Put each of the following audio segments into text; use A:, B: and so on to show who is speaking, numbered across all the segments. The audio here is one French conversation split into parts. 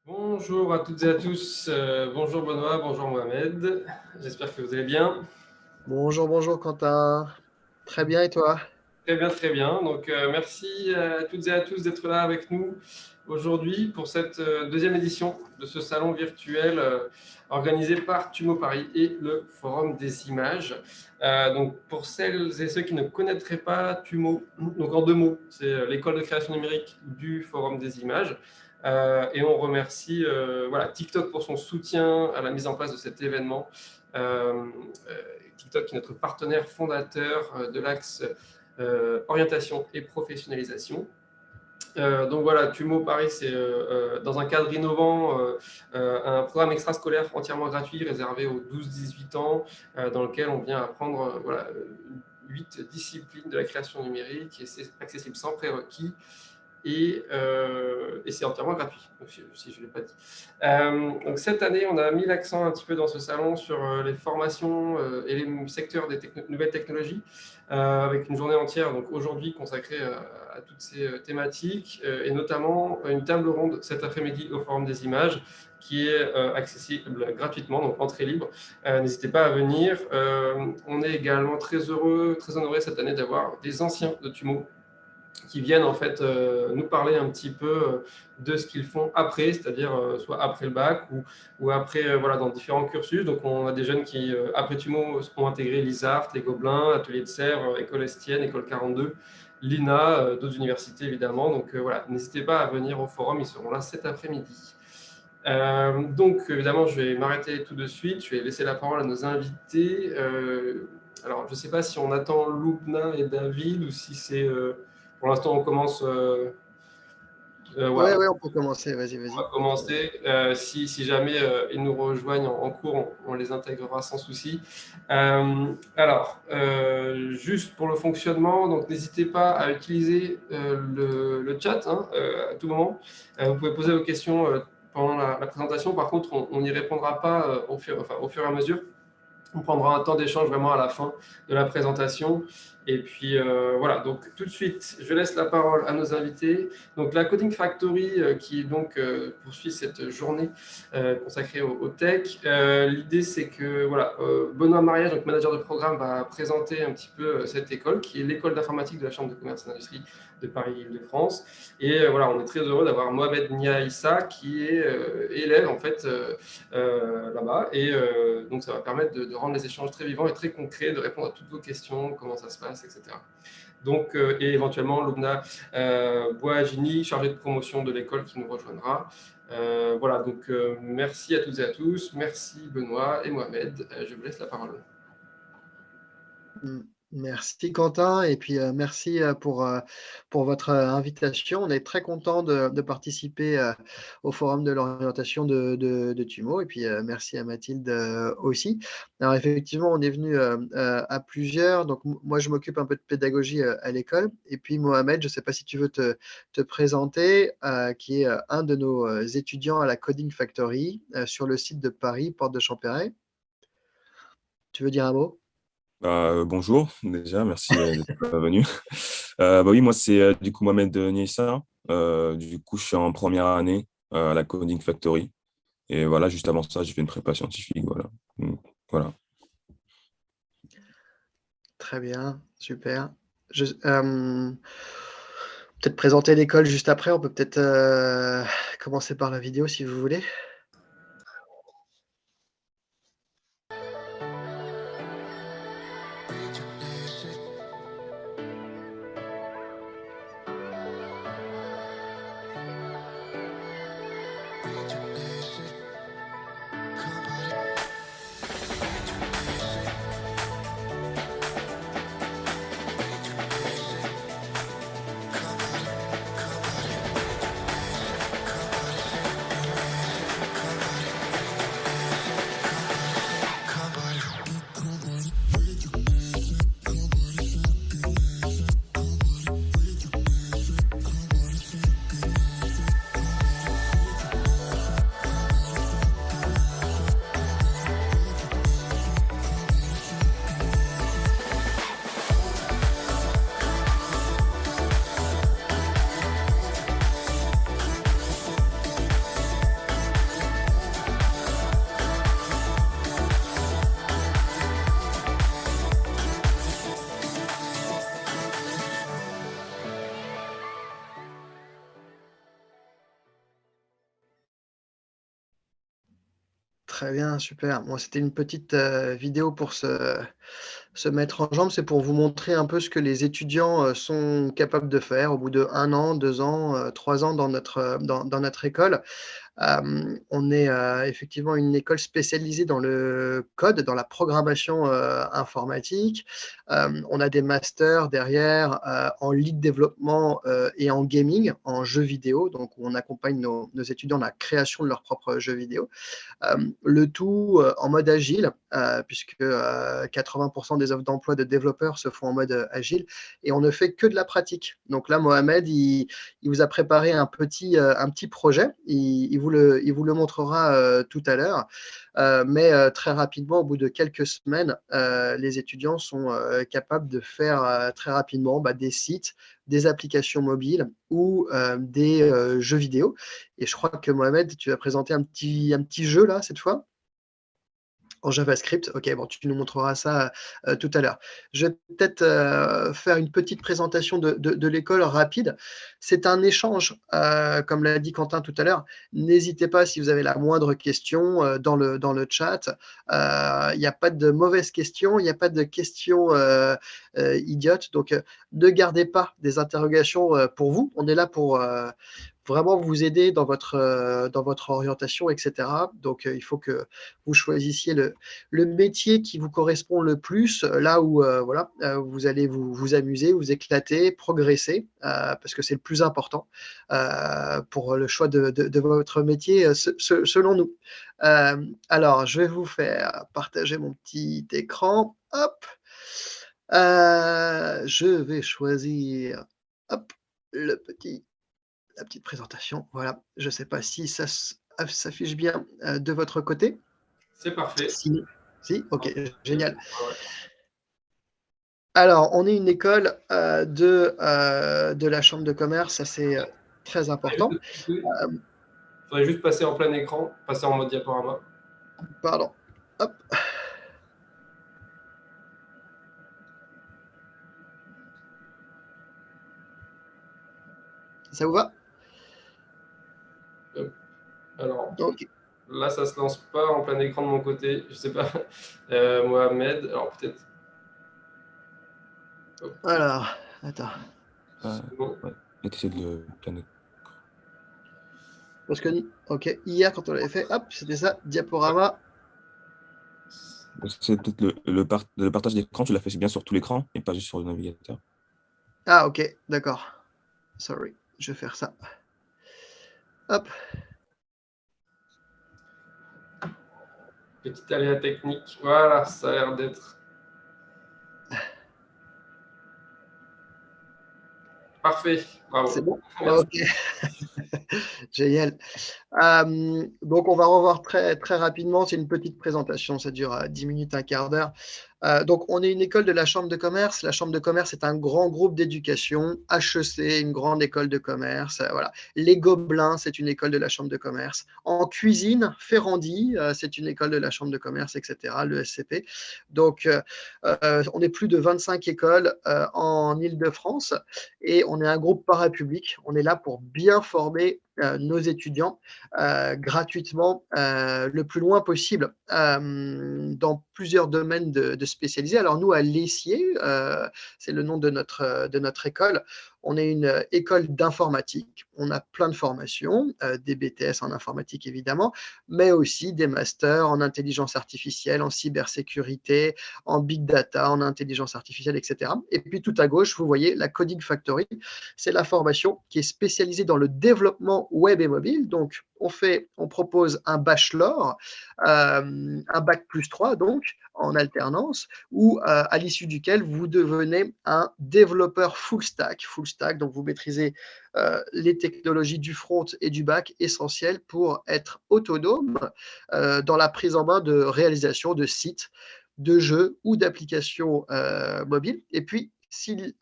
A: Bonjour à toutes et à tous. Bonjour Benoît, bonjour Mohamed. J'espère que vous allez bien.
B: Bonjour Quentin. Très bien et toi?
A: Très bien, très bien. Donc, merci à toutes et à tous d'être là avec nous aujourd'hui pour cette deuxième édition de ce salon virtuel organisé par Tumo Paris et le Forum des images. Donc, pour celles et ceux qui ne connaîtraient pas Tumo, donc en deux mots, c'est l'école de création numérique du Forum des images. Et on remercie voilà, TikTok pour son soutien à la mise en place de cet événement. TikTok qui est notre partenaire fondateur de l'axe orientation et professionnalisation. Donc voilà, Tumo Paris, c'est dans un cadre innovant, un programme extrascolaire entièrement gratuit réservé aux 12-18 ans, dans lequel on vient apprendre voilà, 8 disciplines de la création numérique et c'est accessible sans prérequis. Et c'est entièrement gratuit, si je ne l'ai pas dit. Donc cette année, on a mis l'accent un petit peu dans ce salon sur les formations et les secteurs des nouvelles technologies, avec une journée entière, donc aujourd'hui consacrée à toutes ces thématiques, et notamment une table ronde cet après-midi au Forum des images, qui est accessible gratuitement, donc entrée libre. N'hésitez pas à venir. On est également très heureux, très honoré cette année d'avoir des anciens de Tumo qui viennent en fait nous parler un petit peu de ce qu'ils font après, c'est-à-dire soit après le bac ou après voilà, dans différents cursus. Donc on a des jeunes qui, après Tumo, ont intégré l'ISART, les Gobelins, Atelier de Sèvres, École Estienne, École 42, l'INA, d'autres universités évidemment. Donc voilà, n'hésitez pas à venir au forum, ils seront là cet après-midi. Donc évidemment, je vais m'arrêter tout de suite, je vais laisser la parole à nos invités. Alors je ne sais pas si on attend Loubna et David ou si c'est... pour l'instant, on commence. Voilà,
B: Ouais, on peut commencer. Vas-y,
A: on
B: vas-y.
A: va commencer. Si jamais ils nous rejoignent en cours, on les intégrera sans souci. Alors, juste pour le fonctionnement, donc n'hésitez pas à utiliser le chat hein, à tout moment. Vous pouvez poser vos questions pendant la présentation. Par contre, on n'y répondra pas au fur et à mesure. On prendra un temps d'échange vraiment à la fin de la présentation. Et puis voilà, donc tout de suite, je laisse la parole à nos invités. Donc la Coding Factory qui donc poursuit cette journée consacrée au tech. L'idée c'est que voilà, Benoît Mariage, donc manager de programme, va présenter un petit peu cette école qui est l'école d'informatique de la Chambre de commerce et d'industrie de Paris-Île-de-France. Et voilà, on est très heureux d'avoir Mohamed Niaïssa qui est élève en fait là-bas. Et donc ça va permettre de rendre les échanges très vivants et très concrets, de répondre à toutes vos questions, comment ça se passe, etc. Donc, et éventuellement Loubna Bouagini, chargée de promotion de l'école, qui nous rejoindra. Voilà, donc merci à toutes et à tous. Merci Benoît et Mohamed. Je vous laisse la parole.
B: Merci Quentin et puis merci pour votre invitation. On est très content de participer au Forum de l'orientation de Tumo et puis merci à Mathilde aussi. Alors effectivement, on est venu à plusieurs. Donc moi, je m'occupe un peu de pédagogie à l'école et puis Mohamed, je ne sais pas si tu veux te présenter, qui est un de nos étudiants à la Coding Factory sur le site de Paris, Porte de Champéret. Tu veux dire un mot?
C: Bonjour, déjà, merci d'être venu. Oui, moi, c'est du coup Mohamed Niessa. Du coup, je suis en première année à la Coding Factory. Et voilà, juste avant ça, j'ai fait une prépa scientifique. Voilà. Donc, voilà.
B: Très bien, super. Peut-être présenter l'école juste après. On peut peut-être commencer par la vidéo si vous voulez. Très bien, super. Moi, c'était une petite vidéo pour se mettre en jambe. C'est pour vous montrer un peu ce que les étudiants sont capables de faire au bout de 1 an, 2 ans, 3 ans dans notre école. On est effectivement une école spécialisée dans le code, dans la programmation informatique. On a des masters derrière en lead développement et en gaming, en jeux vidéo. Donc, on accompagne nos étudiants dans la création de leurs propres jeux vidéo. Le tout en mode agile, puisque 80% des offres d'emploi de développeurs se font en mode agile et on ne fait que de la pratique. Donc là, Mohamed, il vous a préparé un petit projet. Il vous le montrera tout à l'heure. Mais très rapidement, au bout de quelques semaines, les étudiants sont capables de faire très rapidement des sites, des applications mobiles ou des jeux vidéo. Et je crois que Mohamed, tu vas présenter un petit jeu là cette fois en JavaScript. Ok, bon, tu nous montreras ça tout à l'heure. Je vais peut-être faire une petite présentation de l'école rapide. C'est un échange, comme l'a dit Quentin tout à l'heure. N'hésitez pas si vous avez la moindre question dans le chat. Il n'y a pas de mauvaises questions, il n'y a pas de questions idiotes. Donc, ne gardez pas des interrogations pour vous. On est là pour vraiment vous aider dans votre orientation, etc. Donc, il faut que vous choisissiez le métier qui vous correspond le plus, là où voilà, vous allez vous amuser, vous éclater, progresser, parce que c'est le plus important pour le choix de votre métier, selon nous. Alors, je vais vous faire partager mon petit écran. Hop. Je vais choisir hop, la petite présentation. Voilà. Je ne sais pas si ça s'affiche bien de votre côté.
A: C'est parfait.
B: Si, ok, génial.
A: Ouais.
B: Alors, on est une école de la chambre de commerce, ça c'est très important.
A: Il faudrait juste passer en plein écran, passer en mode diaporama.
B: Pardon. Hop. Ça vous va?
A: Alors,
B: Ok.
A: là, ça se lance pas en plein écran de mon côté. Je sais pas. Mohamed, alors peut-être.
B: Alors, attends.
A: Bon.
C: Ouais. Et t'essaies de le planer.
B: Parce que, ok, hier, quand on l'avait fait, hop, c'était ça, diaporama.
C: C'est peut-être le partage d'écran, tu l'as fait bien sur tout l'écran et pas juste sur le navigateur.
B: Ah, ok, d'accord. Sorry, je vais faire ça. Hop.
A: Petite aléa technique. Voilà, ça a l'air d'être. Parfait. Bravo.
B: C'est bon?
A: Merci.
B: Ok. Génial. Donc, on va revoir très, très rapidement. C'est une petite présentation, ça dure 10 minutes, un quart d'heure. Donc, on est une école de la Chambre de commerce. La Chambre de commerce est un grand groupe d'éducation. HEC, une grande école de commerce. Voilà. Les Gobelins, c'est une école de la Chambre de commerce. En cuisine, Ferrandi, c'est une école de la Chambre de commerce, etc. Le SCP. Donc, on est plus de 25 écoles en Île-de-France et on est un groupe parapublic. On est là pour bien former nos étudiants gratuitement le plus loin possible dans plusieurs domaines de spécialisés. Alors nous, à l'Essier, c'est le nom de notre école, on est une école d'informatique. On a plein de formations, des BTS en informatique évidemment, mais aussi des masters en intelligence artificielle, en cybersécurité, en big data, en intelligence artificielle, etc. Et puis tout à gauche, vous voyez la Coding Factory. C'est la formation qui est spécialisée dans le développement web et mobile. Donc, on propose un bachelor, un bac plus 3, donc, en alternance, ou à l'issue duquel vous devenez un développeur full stack. Full stack, donc vous maîtrisez les technologies du front et du back essentielles pour être autonome dans la prise en main de réalisation de sites, de jeux ou d'applications mobiles. Et puis, si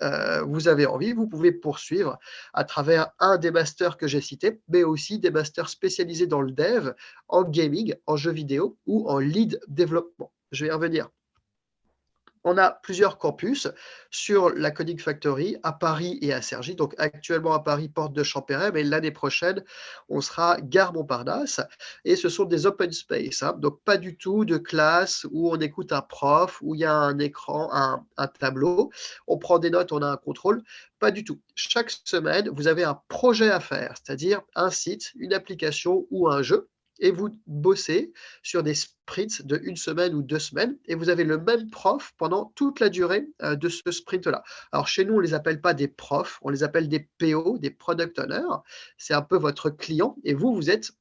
B: vous avez envie, vous pouvez poursuivre à travers un des masters que j'ai cités, mais aussi des masters spécialisés dans le dev, en gaming, en jeux vidéo ou en lead développement. Je vais y revenir. On a plusieurs campus sur la Coding Factory à Paris et à Cergy. Donc actuellement à Paris, porte de Champéret, mais l'année prochaine, on sera gare Montparnasse. Et ce sont des open space, hein. Donc pas du tout de classe où on écoute un prof, où il y a un écran, un tableau, on prend des notes, on a un contrôle. Pas du tout. Chaque semaine, vous avez un projet à faire, c'est-à-dire un site, une application ou un jeu, et vous bossez sur des sprints de 1 semaine ou 2 semaines, et vous avez le même prof pendant toute la durée de ce sprint-là. Alors chez nous, on ne les appelle pas des profs, on les appelle des PO, des Product Owners. C'est un peu votre client, et vous êtes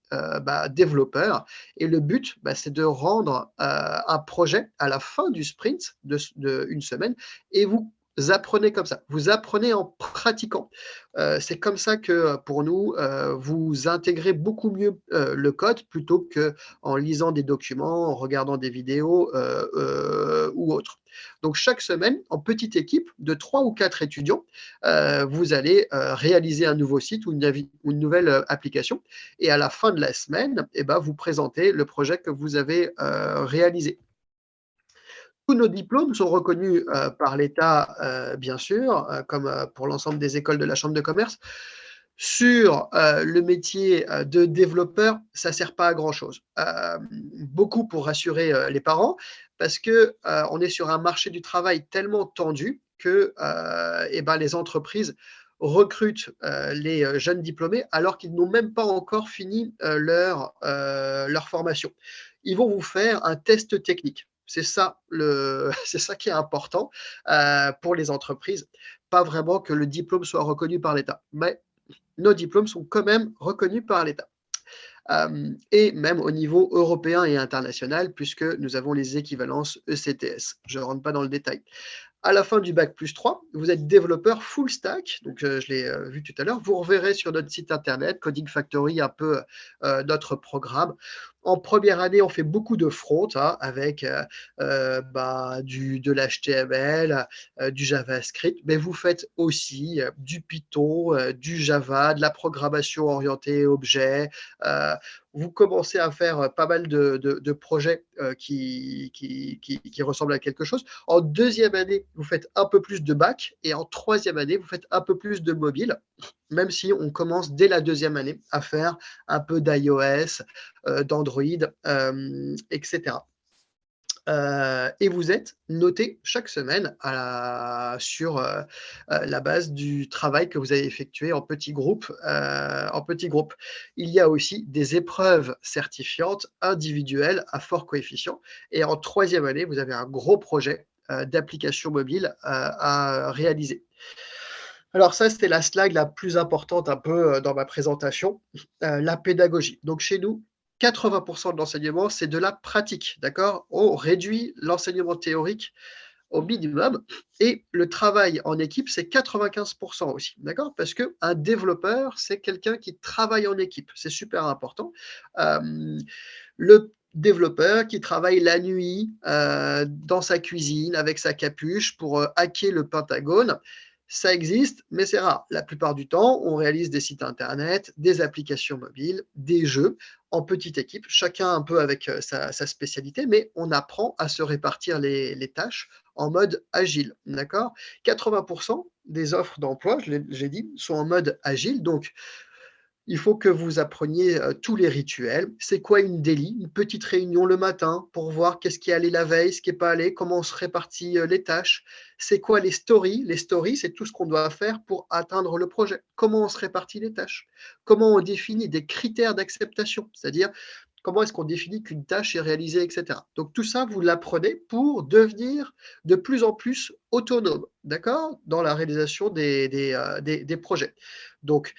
B: développeur, et le but, c'est de rendre un projet à la fin du sprint de 1 semaine, et vous apprenez comme ça, vous apprenez en pratiquant. C'est comme ça que pour nous, vous intégrez beaucoup mieux le code plutôt qu'en lisant des documents, en regardant des vidéos ou autres. Donc chaque semaine, en petite équipe de 3 ou 4 étudiants, vous allez réaliser un nouveau site ou une nouvelle application. Et à la fin de la semaine, vous présentez le projet que vous avez réalisé. Tous nos diplômes sont reconnus par l'État, bien sûr, comme pour l'ensemble des écoles de la Chambre de commerce. Sur le métier de développeur, ça ne sert pas à grand-chose. Beaucoup pour rassurer les parents, parce qu'on est sur un marché du travail tellement tendu que les entreprises recrutent les jeunes diplômés alors qu'ils n'ont même pas encore fini leur formation. Ils vont vous faire un test technique. C'est ça, c'est ça qui est important pour les entreprises. Pas vraiment que le diplôme soit reconnu par l'État, mais nos diplômes sont quand même reconnus par l'État. Et même au niveau européen et international, puisque nous avons les équivalences ECTS. Je ne rentre pas dans le détail. À la fin du bac+3, vous êtes développeur full stack, donc je l'ai vu tout à l'heure. Vous reverrez sur notre site internet, Coding Factory, un peu notre programme. En première année, on fait beaucoup de front avec de l'HTML, du JavaScript, mais vous faites aussi du Python, du Java, de la programmation orientée objet. Vous commencez à faire pas mal de projets qui ressemblent à quelque chose. En deuxième année, vous faites un peu plus de bac, et en troisième année, vous faites un peu plus de mobile, même si on commence dès la deuxième année à faire un peu d'iOS, d'Android, etc. Et vous êtes noté chaque semaine sur la base du travail que vous avez effectué en petits groupes. Il y a aussi des épreuves certifiantes individuelles à fort coefficient. Et en troisième année, vous avez un gros projet d'application mobile à réaliser. Alors ça, c'était la slide la plus importante un peu dans ma présentation, la pédagogie. Donc chez nous, 80% de l'enseignement, c'est de la pratique, d'accord? On réduit l'enseignement théorique au minimum, et le travail en équipe, c'est 95% aussi, d'accord? Parce qu'un développeur, c'est quelqu'un qui travaille en équipe, c'est super important. Le développeur qui travaille la nuit dans sa cuisine avec sa capuche pour hacker le Pentagone, ça existe, mais c'est rare. La plupart du temps, on réalise des sites internet, des applications mobiles, des jeux en petite équipe, chacun un peu avec sa spécialité, mais on apprend à se répartir les tâches en mode agile, d'accord? 80% des offres d'emploi, j'ai dit, sont en mode agile, donc il faut que vous appreniez tous les rituels. C'est quoi une daily? Une petite réunion le matin pour voir qu'est-ce qui est allé la veille, ce qui n'est pas allé, comment on se répartit les tâches. C'est quoi les stories? Les stories, c'est tout ce qu'on doit faire pour atteindre le projet. Comment on se répartit les tâches? Comment on définit des critères d'acceptation? C'est-à-dire, comment est-ce qu'on définit qu'une tâche est réalisée, etc. Donc tout ça, vous l'apprenez pour devenir de plus en plus autonome, d'accord, dans la réalisation des projets. Donc,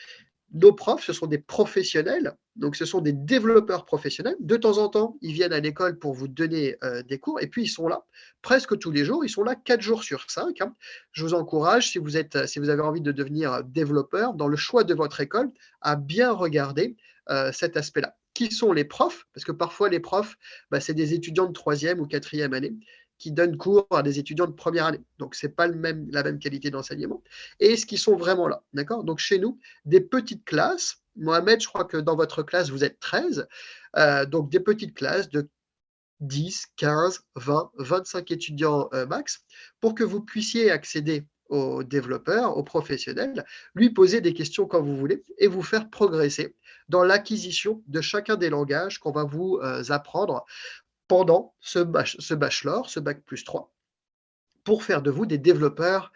B: nos profs, ce sont des professionnels, donc ce sont des développeurs professionnels. De temps en temps, ils viennent à l'école pour vous donner des cours, et puis ils sont là presque tous les jours. Ils sont là 4 jours sur 5. Je vous encourage, si vous avez envie de devenir développeur, dans le choix de votre école, à bien regarder cet aspect-là. Qui sont les profs? Parce que parfois, les profs, c'est des étudiants de 3e ou 4e année qui donnent cours à des étudiants de première année. Donc, ce n'est pas la même qualité d'enseignement. Et est-ce qu'ils sont vraiment là? D'accord? Donc, chez nous, des petites classes. Mohamed, je crois que dans votre classe, vous êtes 13. Donc, des petites classes de 10, 15, 20, 25 étudiants max, pour que vous puissiez accéder aux développeurs, aux professionnels, lui poser des questions quand vous voulez et vous faire progresser dans l'acquisition de chacun des langages qu'on va vous apprendre pendant ce bachelor, ce bac plus 3, pour faire de vous des développeurs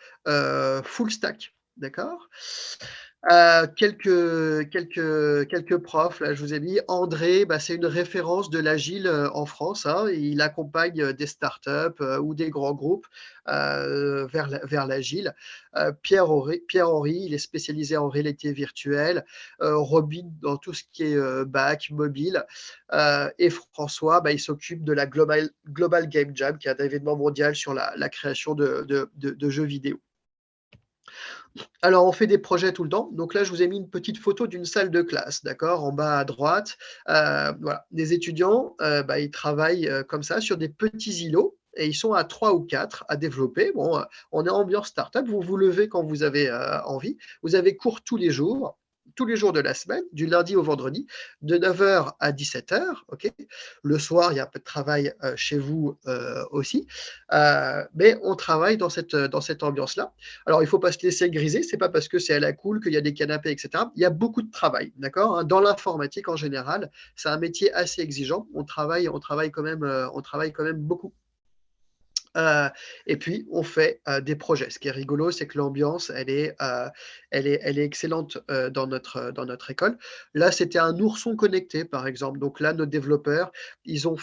B: full stack. D'accord? Quelques profs, là, je vous ai mis. André, bah, c'est une référence de l'agile en France, hein. Il accompagne des startups ou des grands groupes vers l'agile. Pierre-Henri, il est spécialisé en réalité virtuelle. Robin, dans tout ce qui est bac, mobile. Et François, bah, il s'occupe de la Global Game Jam, qui est un événement mondial sur la création de jeux vidéo. Alors, on fait des projets tout le temps. Donc là, je vous ai mis une petite photo d'une salle de classe, d'accord, en bas à droite. Voilà. Les étudiants, bah, ils travaillent comme ça sur des petits îlots et ils sont à 3 ou 4 à développer. Bon, on est en ambiance startup. Vous vous levez quand vous avez envie. Vous avez cours tous les jours de la semaine, du lundi au vendredi, de 9h à 17h. Okay, le soir, il y a un peu de travail chez vous aussi. Mais on travaille dans cette ambiance-là. Alors, il ne faut pas se laisser griser, ce n'est pas parce que c'est à la cool qu'il y a des canapés, etc. Il y a beaucoup de travail, d'accord, hein. Dans l'informatique, en général, c'est un métier assez exigeant. On travaille quand même beaucoup. Et puis, on fait des projets. Ce qui est rigolo, c'est que l'ambiance, elle est excellente dans notre école. Là, c'était un ourson connecté, par exemple. Donc là, nos développeurs, ils ont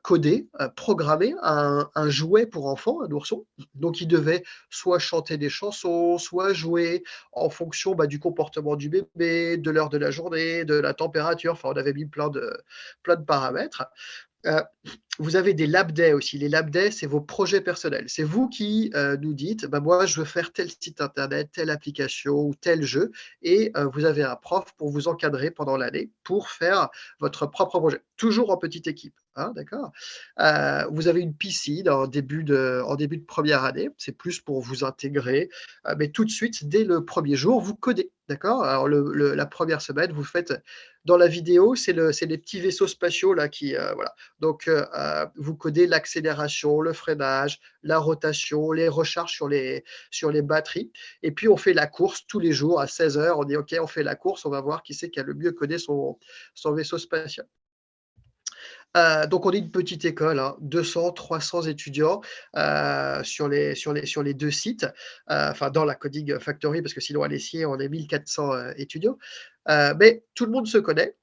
B: codé, programmé un jouet pour enfants, un ourson. Donc, ils devaient soit chanter des chansons, soit jouer en fonction du comportement du bébé, de l'heure de la journée, de la température. Enfin, on avait mis plein de paramètres. Vous avez des lab days aussi. Les lab days, c'est vos projets personnels. C'est vous qui nous dites, moi, je veux faire tel site internet, telle application ou tel jeu. Et vous avez un prof pour vous encadrer pendant l'année pour faire votre propre projet. Toujours en petite équipe. Hein, d'accord. Vous avez une piscine en début de première année. C'est plus pour vous intégrer. Mais tout de suite, dès le premier jour, vous codez. D'accord. Alors, la première semaine, vous faites. Dans la vidéo, c'est les petits vaisseaux spatiaux là qui voilà. Donc, vous codez l'accélération, le freinage, la rotation, les recharges sur les batteries. Et puis, on fait la course tous les jours à 16h. On dit, OK, on fait la course, on va voir qui c'est qui a le mieux codé son vaisseau spatial. Donc, on est une petite école, hein, 200, 300 étudiants sur les deux sites, enfin dans la Coding Factory, parce que sinon à l'Essier, on est 1400 étudiants. Mais tout le monde se connaît,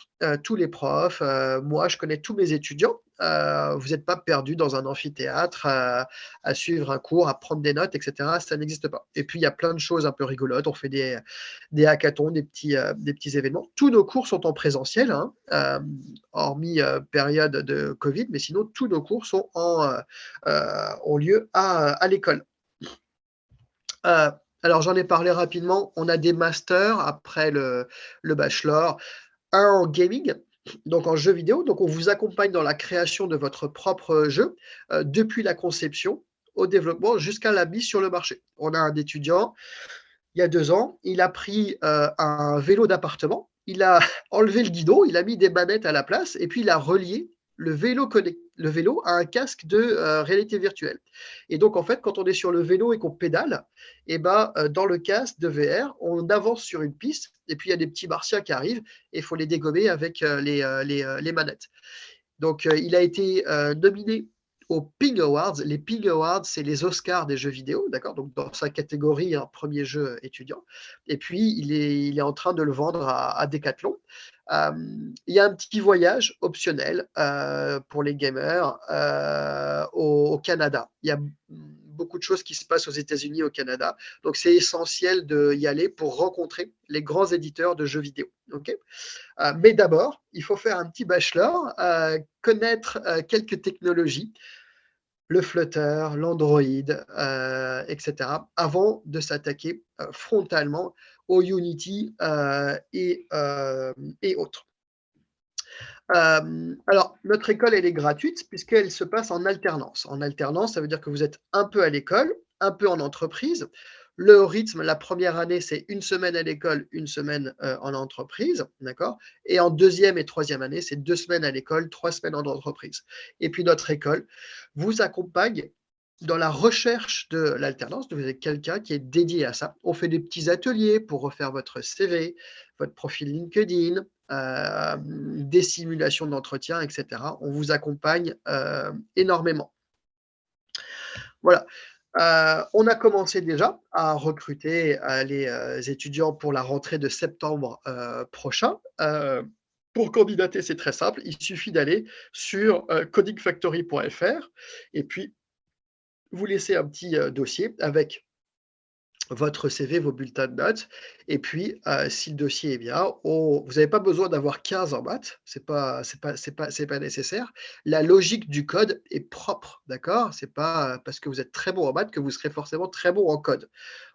B: tous les profs. Moi, je connais tous mes étudiants. Vous n'êtes pas perdu dans un amphithéâtre à suivre un cours, à prendre des notes, etc. Ça n'existe pas. Et puis, il y a plein de choses un peu rigolotes. On fait des hackathons, des petits événements. Tous nos cours sont en présentiel, hein, hormis période de Covid, mais sinon, tous nos cours ont lieu à l'école. Alors, j'en ai parlé rapidement. On a des masters après le bachelor. Un en gaming, donc en jeu vidéo. Donc, on vous accompagne dans la création de votre propre jeu, depuis la conception au développement jusqu'à la mise sur le marché. On a un étudiant, il y a 2 ans, il a pris un vélo d'appartement, il a enlevé le guidon, il a mis des manettes à la place et puis il a relié le vélo à un casque de réalité virtuelle. Et donc, en fait, quand on est sur le vélo et qu'on pédale, dans le casque de VR, on avance sur une piste et puis il y a des petits martiens qui arrivent et il faut les dégommer avec les manettes. Donc, il a été nominé aux Ping Awards. Les Ping Awards, c'est les Oscars des jeux vidéo, d'accord. Donc, dans sa catégorie, un premier jeu étudiant. Et puis, il est en train de le vendre à Decathlon. Il y a un petit voyage optionnel pour les gamers au Canada. Il y a beaucoup de choses qui se passent aux États-Unis, au Canada. Donc, c'est essentiel d'y aller pour rencontrer les grands éditeurs de jeux vidéo. Okay, mais d'abord, il faut faire un petit bachelor, connaître quelques technologies, le Flutter, l'Android, etc., avant de s'attaquer frontalement au Unity et autres. Alors, notre école, elle est gratuite puisqu'elle se passe en alternance. En alternance, ça veut dire que vous êtes un peu à l'école, un peu en entreprise. Le rythme, la première année, c'est 1 semaine à l'école, 1 semaine en entreprise, d'accord? Et en deuxième et troisième année, c'est 2 semaines à l'école, 3 semaines en entreprise. Et puis notre école vous accompagne dans la recherche de l'alternance. Vous avez quelqu'un qui est dédié à ça. On fait des petits ateliers pour refaire votre CV, votre profil LinkedIn, des simulations d'entretien, etc. On vous accompagne énormément. Voilà. On a commencé déjà à recruter les étudiants pour la rentrée de septembre prochain. Pour candidater, c'est très simple. Il suffit d'aller sur codingfactory.fr et puis vous laissez un petit dossier avec votre CV, vos bulletins de notes. Et puis, si le dossier est bien, vous n'avez pas besoin d'avoir 15 en maths, c'est pas nécessaire. La logique du code est propre, d'accord? C'est pas parce que vous êtes très bon en maths que vous serez forcément très bon en code.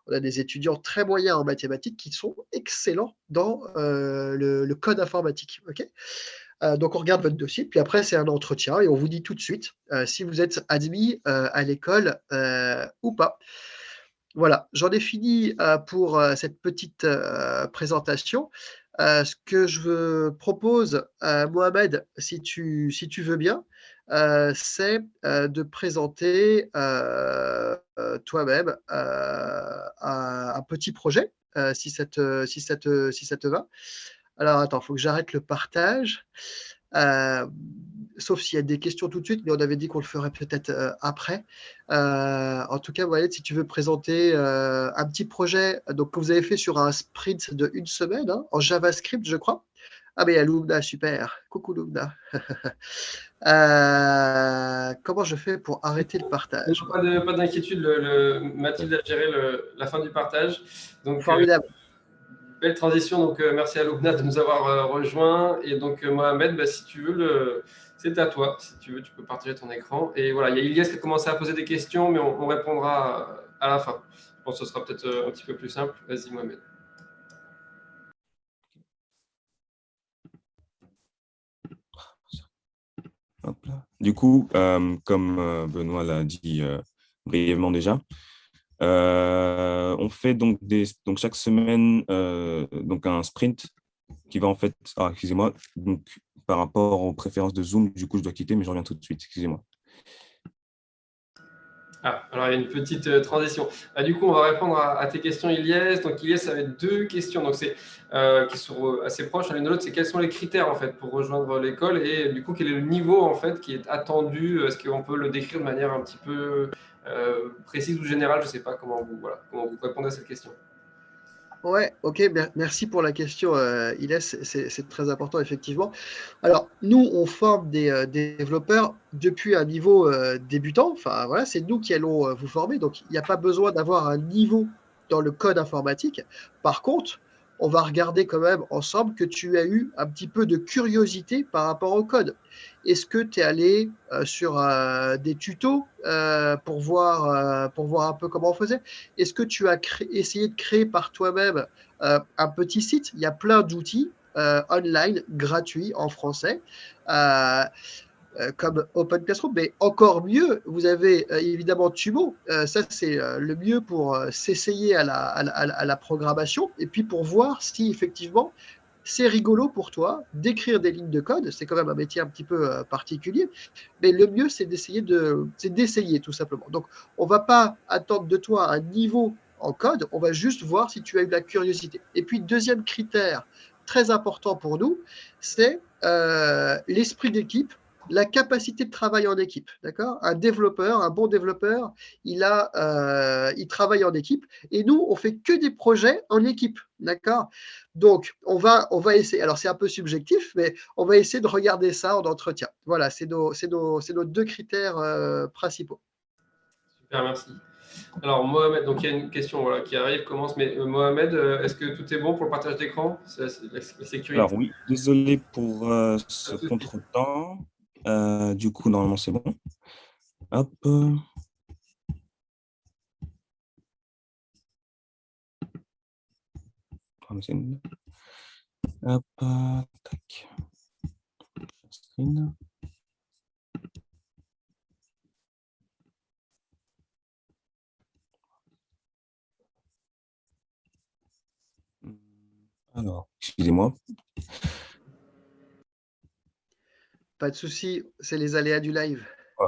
B: On a des étudiants très moyens en mathématiques qui sont excellents dans le code informatique, ok? Donc on regarde votre dossier, puis après c'est un entretien et on vous dit tout de suite si vous êtes admis à l'école ou pas. Voilà, j'en ai fini pour cette petite présentation. Ce que je propose, Mohamed, si tu veux bien, c'est de présenter toi-même un petit projet, si ça te va. Alors attends, il faut que j'arrête le partage. Euh, Sauf s'il y a des questions tout de suite, mais on avait dit qu'on le ferait peut-être après. En tout cas, Walid, si tu veux présenter un petit projet donc, que vous avez fait sur un sprint de 1 semaine, hein, en JavaScript, je crois. Ah, mais il y a Lumna, super. Coucou Lumna. Comment je fais pour arrêter le partage?
A: Pas d'inquiétude, Mathilde a géré la fin du partage. Donc,
B: Formidable.
A: belle transition. Donc, merci à Loubna de nous avoir rejoints. Et donc, Mohamed, bah, si tu veux, c'est à toi. Si tu veux, tu peux partager ton écran. Et voilà, il y a Ilias qui a commencé à poser des questions, mais on répondra à la fin. Je pense que ce sera peut-être un petit peu plus simple. Vas-y, Mohamed.
C: Hop là. Du coup, comme Benoît l'a dit brièvement déjà, on fait donc chaque semaine donc un sprint qui va en fait. Ah, excusez-moi. Donc, par rapport aux préférences de Zoom, du coup, je dois quitter, mais je reviens tout de suite. Excusez-moi.
A: Ah, alors il y a une petite transition. Du coup, on va répondre à tes questions, Ilias. Donc, Ilias avait 2 questions donc qui sont assez proches l'une de l'autre. C'est quels sont les critères en fait pour rejoindre l'école et du coup, quel est le niveau en fait qui est attendu? Est-ce qu'on peut le décrire de manière un petit peu précise ou générale? Je ne sais pas comment vous répondez à cette question.
B: Ouais, ok, merci pour la question, Iles, c'est très important, effectivement. Alors, nous, on forme des développeurs depuis un niveau débutant. Enfin, voilà, c'est nous qui allons vous former. Donc, il n'y a pas besoin d'avoir un niveau dans le code informatique. Par contre, on va regarder quand même ensemble que tu as eu un petit peu de curiosité par rapport au code. Est-ce que tu es allé sur des tutos pour voir un peu comment on faisait? Est-ce que tu as essayé de créer par toi-même un petit site? Il y a plein d'outils online gratuits en français. Comme Open Classroom, mais encore mieux, vous avez évidemment Tumo. Ça, c'est le mieux pour s'essayer à la programmation et puis pour voir si effectivement c'est rigolo pour toi d'écrire des lignes de code. C'est quand même un métier un petit peu particulier, mais le mieux, c'est d'essayer tout simplement. Donc, on ne va pas attendre de toi un niveau en code, on va juste voir si tu as eu de la curiosité. Et puis, deuxième critère très important pour nous, c'est l'esprit d'équipe, la capacité de travail en équipe. D'accord? Un développeur, un bon développeur, il travaille en équipe. Et nous, on fait que des projets en équipe. D'accord? Donc, on va essayer. Alors, c'est un peu subjectif, mais on va essayer de regarder ça en entretien. Voilà, c'est nos 2 critères principaux.
A: Super, merci. Alors, Mohamed, donc il y a une question voilà, qui arrive, commence, mais Mohamed, est-ce que tout est bon pour le partage d'écran? C'est la sécurité?
C: Alors oui, désolé pour
A: Pas
C: ce
A: de souci.
C: contretemps. Du coup, normalement, c'est bon. Hop. 3 secondes. Hop. Tac. Screen. Alors, excusez-moi.
B: Pas de souci, c'est les aléas du live.
C: Oh,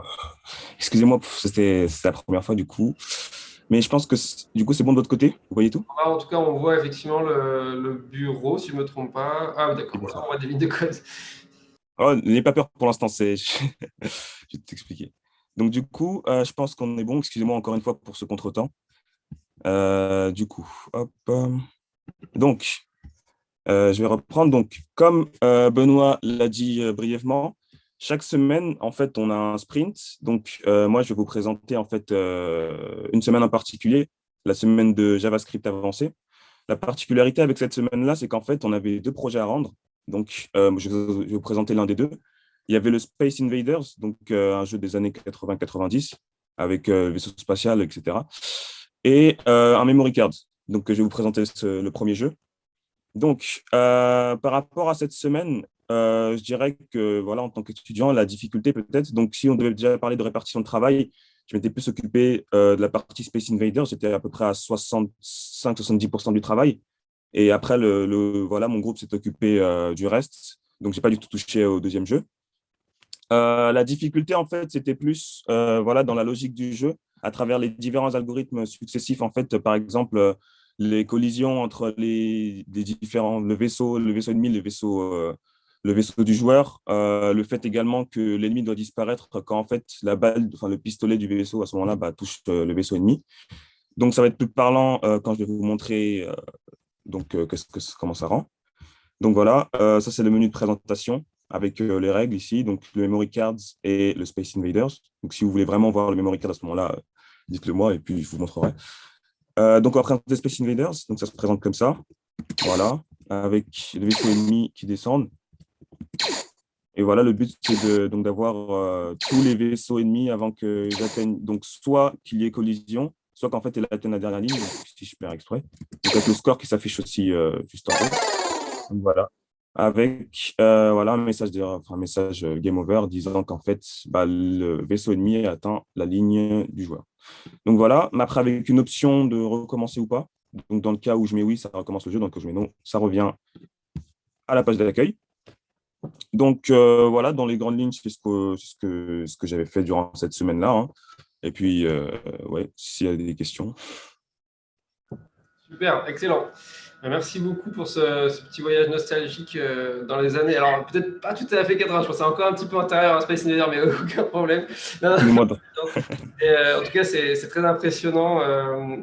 C: excusez-moi, c'était la première fois du coup. Mais je pense que du coup, c'est bon de votre côté. Vous voyez tout?
A: Ah, en tout cas, on voit effectivement le bureau, si je ne me trompe pas. Ah,
C: C'est
A: d'accord,
C: bon
A: voilà,
C: ça.
A: on voit des lignes de code.
C: Oh, n'ayez pas peur pour l'instant, je vais t'expliquer. Donc du coup, je pense qu'on est bon. Excusez-moi encore une fois pour ce contretemps. Du coup, hop. Donc, je vais reprendre. Donc, comme Benoît l'a dit brièvement, chaque semaine, en fait, on a un sprint. Donc, moi, je vais vous présenter en fait une semaine en particulier, la semaine de JavaScript avancé. La particularité avec cette semaine-là, c'est qu'en fait, on avait deux projets à rendre. Donc, je vais vous présenter l'un des deux. Il y avait le Space Invaders, donc un jeu des années 80-90, avec vaisseau spatial, etc. Et un memory card. Donc, je vais vous présenter le premier jeu. Donc, par rapport à cette semaine, je dirais que, voilà, en tant qu'étudiant, la difficulté peut-être, donc si on devait déjà parler de répartition de travail, je m'étais plus occupé de la partie Space Invaders, j'étais à peu près à 65-70% du travail. Et après, voilà, mon groupe s'est occupé du reste, donc je n'ai pas du tout touché au deuxième jeu. La difficulté, en fait, c'était plus voilà, dans la logique du jeu, à travers les différents algorithmes successifs. En fait, par exemple, les collisions entre les différents, le vaisseau ennemi, le vaisseau du joueur, le fait également que l'ennemi doit disparaître quand en fait la balle, enfin le pistolet du vaisseau à ce moment-là bah, touche le vaisseau ennemi. Donc, ça va être plus parlant quand je vais vous montrer donc, comment ça rend. Donc voilà, ça c'est le menu de présentation avec les règles ici, donc le memory cards et le Space Invaders. Donc si vous voulez vraiment voir le memory card à ce moment-là, dites-le moi et puis je vous montrerai. Donc on va présenter Space Invaders, donc ça se présente comme ça, voilà, avec les vaisseaux ennemis qui descendent. Et voilà, le but c'est donc d'avoir tous les vaisseaux ennemis avant qu'ils atteignent, donc soit qu'il y ait collision, soit qu'en fait ils atteignent la dernière ligne, donc, si je perds exprès. Donc avec le score qui s'affiche aussi juste en haut. Voilà. Avec voilà, un message game over disant qu'en fait, bah, le vaisseau ennemi a atteint la ligne du joueur. Donc voilà, mais après avec une option de recommencer ou pas. Donc dans le cas où je mets oui, ça recommence le jeu. Donc quand je mets non, ça revient à la page d'accueil. Donc voilà, dans les grandes lignes, c'est ce que j'avais fait durant cette semaine-là, hein. Et puis, ouais, s'il y a des questions.
A: Super, excellent. Merci beaucoup pour ce petit voyage nostalgique dans les années. Alors, peut-être pas tout à fait 80, je pense que c'est encore un petit peu antérieur à Space Invader, mais aucun problème. Non, non. Et, en tout cas, c'est très impressionnant.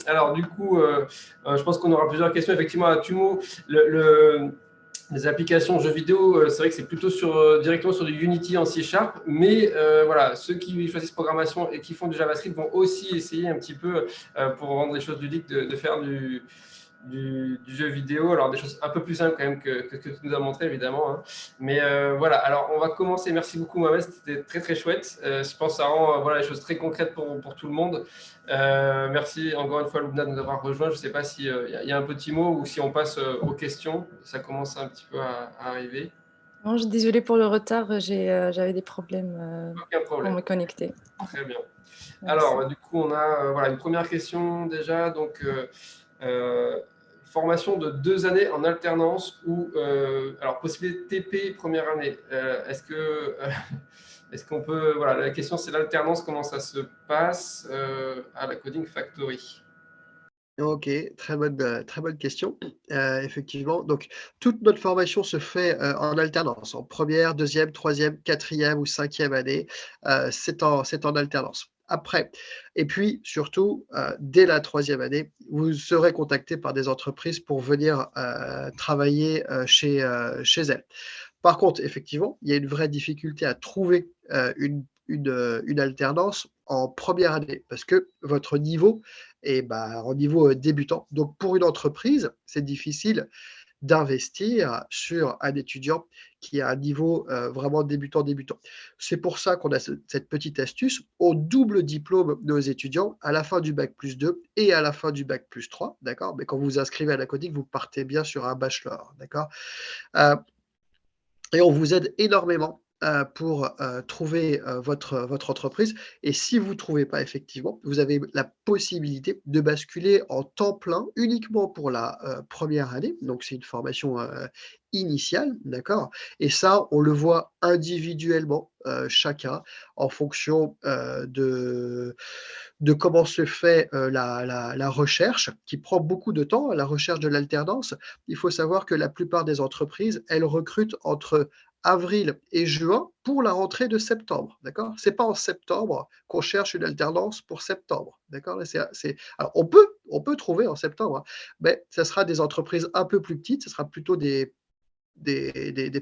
A: Alors, du coup, je pense qu'on aura plusieurs questions. Effectivement, à Tumo, les applications jeux vidéo, c'est vrai que c'est plutôt directement sur du Unity en C#, mais voilà, ceux qui choisissent programmation et qui font du JavaScript vont aussi essayer un petit peu, pour rendre les choses ludiques, de faire du jeu vidéo. Alors, des choses un peu plus simples quand même que tu nous as montré, évidemment, hein. Mais voilà, alors on va commencer. Merci beaucoup, Mohamed, c'était très très chouette. Je pense que ça rend voilà, les choses très concrètes pour tout le monde. Merci encore une fois, Loubna, de nous avoir rejoints. Je ne sais pas s'il y a un petit mot ou si on passe aux questions. Ça commence un petit peu à arriver.
D: Non, je suis désolée pour le retard, j'avais des problèmes
A: Aucun
D: pour
A: problème.
D: me connecter.
A: Très bien.
D: Merci.
A: Alors, du coup, on a voilà, une première question déjà. Donc, formation de 2 années en alternance ou alors possibilité TP première année. Est-ce qu'on peut voilà, la question c'est l'alternance, comment ça se passe à la Coding Factory?
B: Ok, très bonne question. Effectivement, donc toute notre formation se fait en alternance, en première, deuxième, troisième, quatrième ou cinquième année. C'est en alternance. Après, et puis surtout, dès la troisième année, vous serez contacté par des entreprises pour venir travailler chez elles. Par contre, effectivement, il y a une vraie difficulté à trouver une alternance en première année parce que votre niveau est en niveau débutant. Donc, pour une entreprise, c'est difficile d'investir sur un étudiant qui a un niveau vraiment débutant. C'est pour ça qu'on a cette petite astuce. On double diplôme nos étudiants à la fin du bac plus 2 et à la fin du bac plus 3, d'accord? Mais quand vous vous inscrivez à la coding, vous partez bien sur un bachelor, d'accord? Et on vous aide énormément pour trouver votre entreprise. Et si vous ne trouvez pas, effectivement, vous avez la possibilité de basculer en temps plein uniquement pour la première année. Donc, c'est une formation initiale, d'accord? Et ça, on le voit individuellement, chacun, en fonction de comment se fait la recherche, qui prend beaucoup de temps, la recherche de l'alternance. Il faut savoir que la plupart des entreprises, elles recrutent entre avril et juin pour la rentrée de septembre, d'accord? C'est pas en septembre qu'on cherche une alternance pour septembre, d'accord? Alors on peut trouver en septembre, hein, mais ça sera des entreprises un peu plus petites, ce sera plutôt des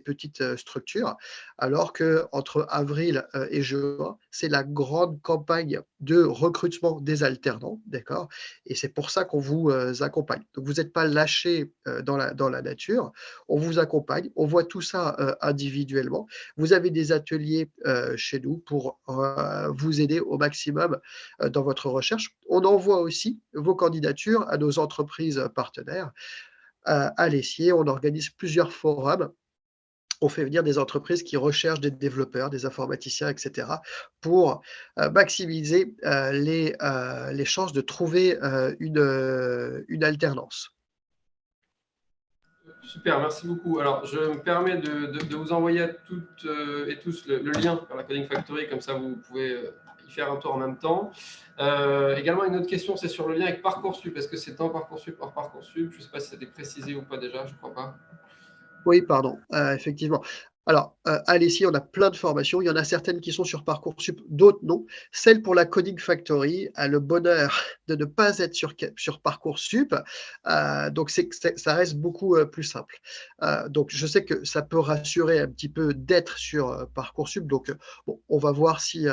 B: petites structures, alors qu'entre avril et juin, c'est la grande campagne de recrutement des alternants, d'accord? Et c'est pour ça qu'on vous accompagne. Donc, vous n'êtes pas lâché dans la nature, on vous accompagne, on voit tout ça individuellement. Vous avez des ateliers chez nous pour vous aider au maximum dans votre recherche. On envoie aussi vos candidatures à nos entreprises partenaires à l'essier. On organise plusieurs forums. On fait venir des entreprises qui recherchent des développeurs, des informaticiens, etc., pour maximiser les chances de trouver une alternance.
A: Super, merci beaucoup. Alors, je me permets de vous envoyer à toutes et tous le lien vers la Coding Factory, comme ça vous pouvez y faire un tour en même temps. Également, une autre question, c'est sur le lien avec Parcoursup. Est-ce que c'est dans Parcoursup, hors Parcoursup? Je ne sais pas si ça a été précisé ou pas déjà, je ne crois pas.
B: Oui, pardon, effectivement. Alors, à l'ESSI, on a plein de formations. Il y en a certaines qui sont sur Parcoursup, d'autres non. Celle pour la Coding Factory a le bonheur de ne pas être sur Parcoursup. Donc, ça reste beaucoup plus simple. Donc, je sais que ça peut rassurer un petit peu d'être sur Parcoursup. Donc, bon, on va voir si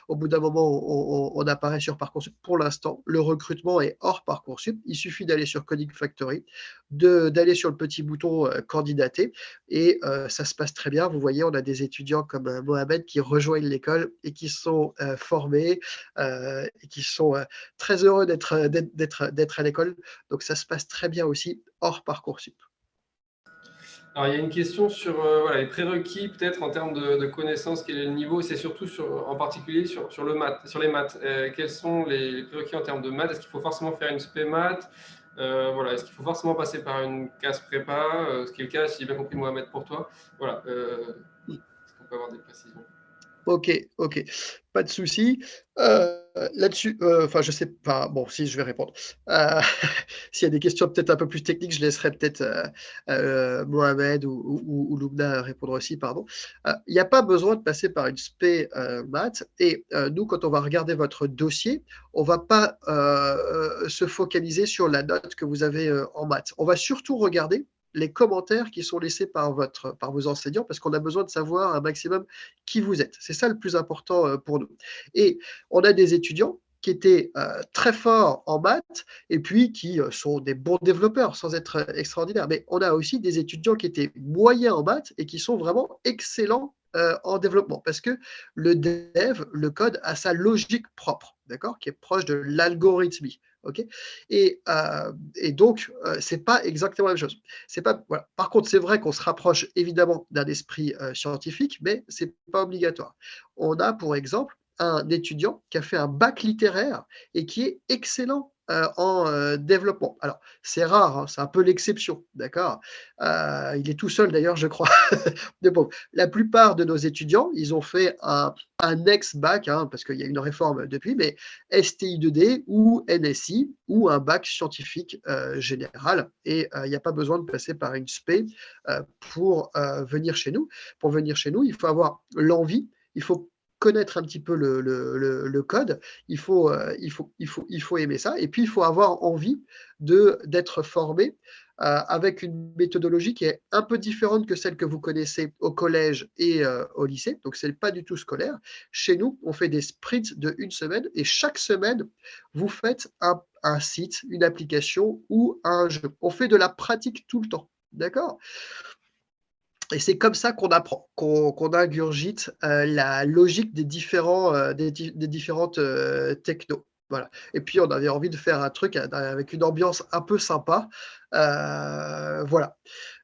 B: au bout d'un moment, on apparaît sur Parcoursup. Pour l'instant, le recrutement est hors Parcoursup. Il suffit d'aller sur Coding Factory, d'aller sur le petit bouton candidater et ça se passe très bien. Vous voyez, on a des étudiants comme Mohamed qui rejoignent l'école et qui sont formés et qui sont très heureux d'être à l'école. Donc, ça se passe très bien aussi hors Parcoursup.
A: Alors, il y a une question sur voilà, les prérequis, peut-être en termes de connaissances, quel est le niveau? C'est surtout en particulier sur les maths. Quels sont les prérequis en termes de maths? Est-ce qu'il faut forcément faire une spé maths? Voilà, est-ce qu'il faut forcément passer par une classe prépa? Ce qui est le cas, si j'ai bien compris, Mohamed, pour toi. Voilà, est-ce qu'on peut avoir des précisions?
B: Ok, pas de souci. Là-dessus, enfin, je sais pas. Bon, si, je vais répondre. Euh, S'il y a des questions peut-être un peu plus techniques, je laisserai peut-être Mohamed ou Lubna répondre aussi, pardon. Il n'y a pas besoin de passer par une spé maths. Et nous, quand on va regarder votre dossier, on va pas se focaliser sur la note que vous avez en maths. On va surtout regarder les commentaires qui sont laissés par vos enseignants, parce qu'on a besoin de savoir un maximum qui vous êtes. C'est ça le plus important pour nous. Et on a des étudiants qui étaient très forts en maths et puis qui sont des bons développeurs sans être extraordinaires. Mais on a aussi des étudiants qui étaient moyens en maths et qui sont vraiment excellents en développement parce que le dev, le code, a sa logique propre, d'accord, qui est proche de l'algorithmie. Okay, et donc, c'est pas exactement la même chose. C'est pas, voilà. Par contre, c'est vrai qu'on se rapproche évidemment d'un esprit scientifique, mais c'est pas obligatoire. On a, pour exemple, un étudiant qui a fait un bac littéraire et qui est excellent en développement. Alors, c'est rare, hein, c'est un peu l'exception, d'accord? Il est tout seul d'ailleurs, je crois. Mais bon, la plupart de nos étudiants, ils ont fait un ex-bac, hein, parce qu'il y a une réforme depuis, mais STI2D ou NSI ou un bac scientifique général. Et il n'y a pas besoin de passer par une spé pour venir chez nous. Pour venir chez nous, il faut avoir l'envie, il faut connaître un petit peu le code, il faut aimer ça, et puis il faut avoir envie d'être formé avec une méthodologie qui est un peu différente que celle que vous connaissez au collège et au lycée. Donc, ce n'est pas du tout scolaire. Chez nous, on fait des sprints de 1 semaine et chaque semaine, vous faites un site, une application ou un jeu. On fait de la pratique tout le temps. D'accord? Et c'est comme ça qu'on apprend, qu'on ingurgite la logique des différentes technos. Voilà. Et puis, on avait envie de faire un truc avec une ambiance un peu sympa. Voilà.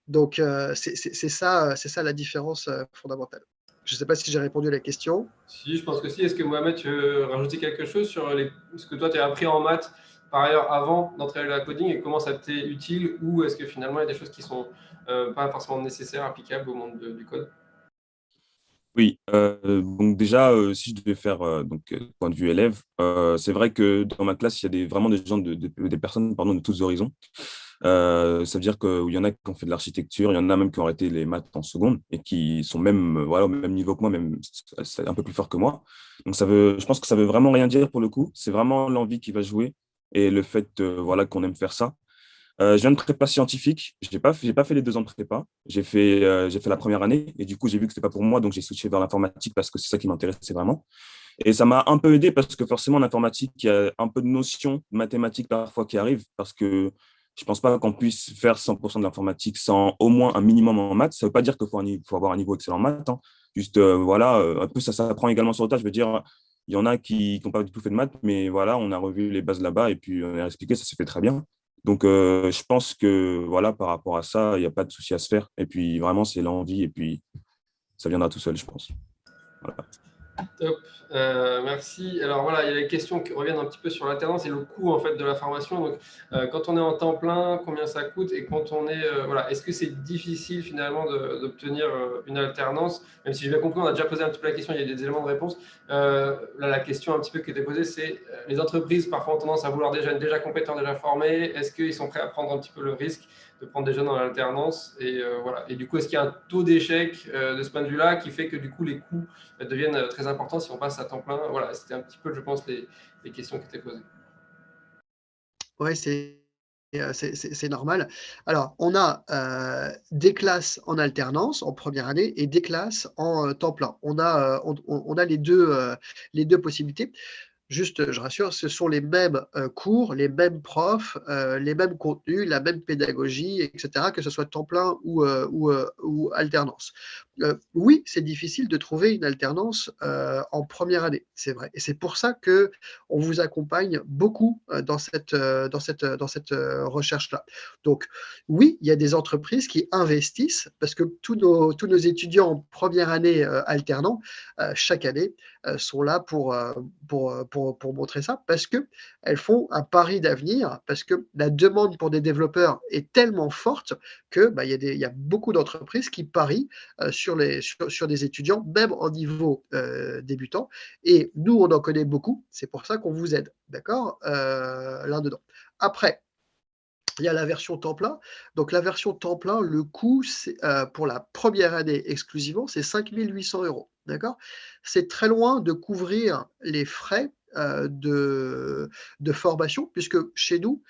B: Donc, c'est ça la différence fondamentale. Je ne sais pas si j'ai répondu à la question.
A: Si, je pense que si. Est-ce que Mohamed, tu veux rajouter quelque chose sur ce que toi, tu as appris en maths par ailleurs avant d'entrer à la coding et comment ça t'est utile, ou est-ce que finalement il y a des choses qui ne sont pas forcément nécessaires, applicables au monde du code?
C: Oui, donc déjà, si je devais faire point de vue élève, c'est vrai que dans ma classe, il y a vraiment des gens, des personnes pardon, de tous horizons. Ça veut dire qu'il y en a qui ont fait de l'architecture, il y en a même qui ont arrêté les maths en seconde et qui sont même voilà, au même niveau que moi, même c'est un peu plus fort que moi. Donc je pense que ça veut vraiment rien dire pour le coup. C'est vraiment l'envie qui va jouer et le fait voilà, qu'on aime faire ça. Je viens de prépa scientifique. J'ai pas fait les 2 ans de prépa. J'ai fait la première année et du coup, j'ai vu que c'était pas pour moi, donc j'ai switché vers l'informatique parce que c'est ça qui m'intéressait vraiment. Et ça m'a un peu aidé parce que forcément, en informatique, il y a un peu de notions mathématiques parfois qui arrivent parce que je pense pas qu'on puisse faire 100% de l'informatique sans au moins un minimum en maths. Ça veut pas dire qu'il faut avoir un niveau excellent en maths, hein. Juste, voilà, un peu ça s'apprend également sur le tas. Je veux dire, il y en a qui n'ont pas du tout fait de maths, mais voilà, on a revu les bases là-bas et puis on a expliqué, ça s'est fait très bien. Donc, je pense que voilà, par rapport à ça, il n'y a pas de souci à se faire. Et puis, vraiment, c'est l'envie et puis ça viendra tout seul, je pense. Voilà.
A: Top, merci. Alors voilà, il y a les questions qui reviennent un petit peu sur l'alternance et le coût en fait de la formation. Donc, quand on est en temps plein, combien ça coûte et quand on est voilà, est-ce que c'est difficile finalement d'obtenir une alternance? Même si j'ai bien compris, on a déjà posé un petit peu la question, il y a des éléments de réponse. Là, la question un petit peu qui était posée, c'est les entreprises parfois ont tendance à vouloir des jeunes déjà compétents, déjà formés. Est-ce qu'ils sont prêts à prendre un petit peu le risque de prendre des jeunes dans l'alternance et voilà. Et du coup, est-ce qu'il y a un taux d'échec de ce point de vue-là qui fait que du coup les coûts deviennent très importants si on passe à temps plein? Voilà, c'était un petit peu, je pense, les questions qui étaient posées.
B: Oui, c'est normal. Alors, on a des classes en alternance en première année et des classes en temps plein. On a les deux possibilités. Juste, je rassure, ce sont les mêmes cours, les mêmes profs, les mêmes contenus, la même pédagogie, etc., que ce soit temps plein ou alternance. Oui, c'est difficile de trouver une alternance en première année, c'est vrai. Et c'est pour ça que on vous accompagne beaucoup dans cette recherche-là. Donc, oui, il y a des entreprises qui investissent parce que tous nos étudiants en première année alternants, chaque année, sont là pour montrer ça, parce qu'elles font un pari d'avenir, parce que la demande pour des développeurs est tellement forte que bah, il y a beaucoup d'entreprises qui parient sur des étudiants, même en niveau débutant. Et nous, on en connaît beaucoup, c'est pour ça qu'on vous aide, d'accord, là-dedans. Après, il y a la version temps plein. Donc la version temps plein, le coût, pour la première année exclusivement, c'est 5 800 €. D'accord? C'est très loin de couvrir les frais de formation, puisque chez nous,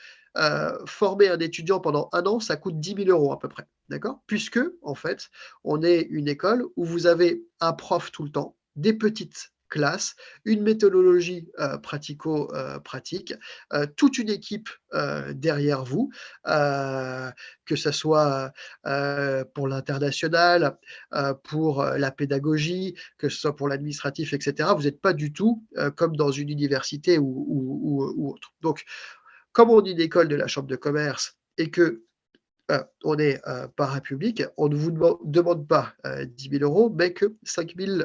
B: former un étudiant pendant 1 an, ça coûte 10 000 € à peu près. D'accord? Puisque, en fait, on est une école où vous avez un prof tout le temps, des petites classes, une méthodologie pratico-pratique, toute une équipe derrière vous, heu, que ça soit pour l'international, pour la pédagogie, que ce soit pour l'administratif, et cetera. Vous n'êtes pas du tout comme dans une université ou autre. Donc, comme on est une école de la chambre de commerce et que on est parapublic, on ne vous demande pas 10 000 €, mais que 5 000,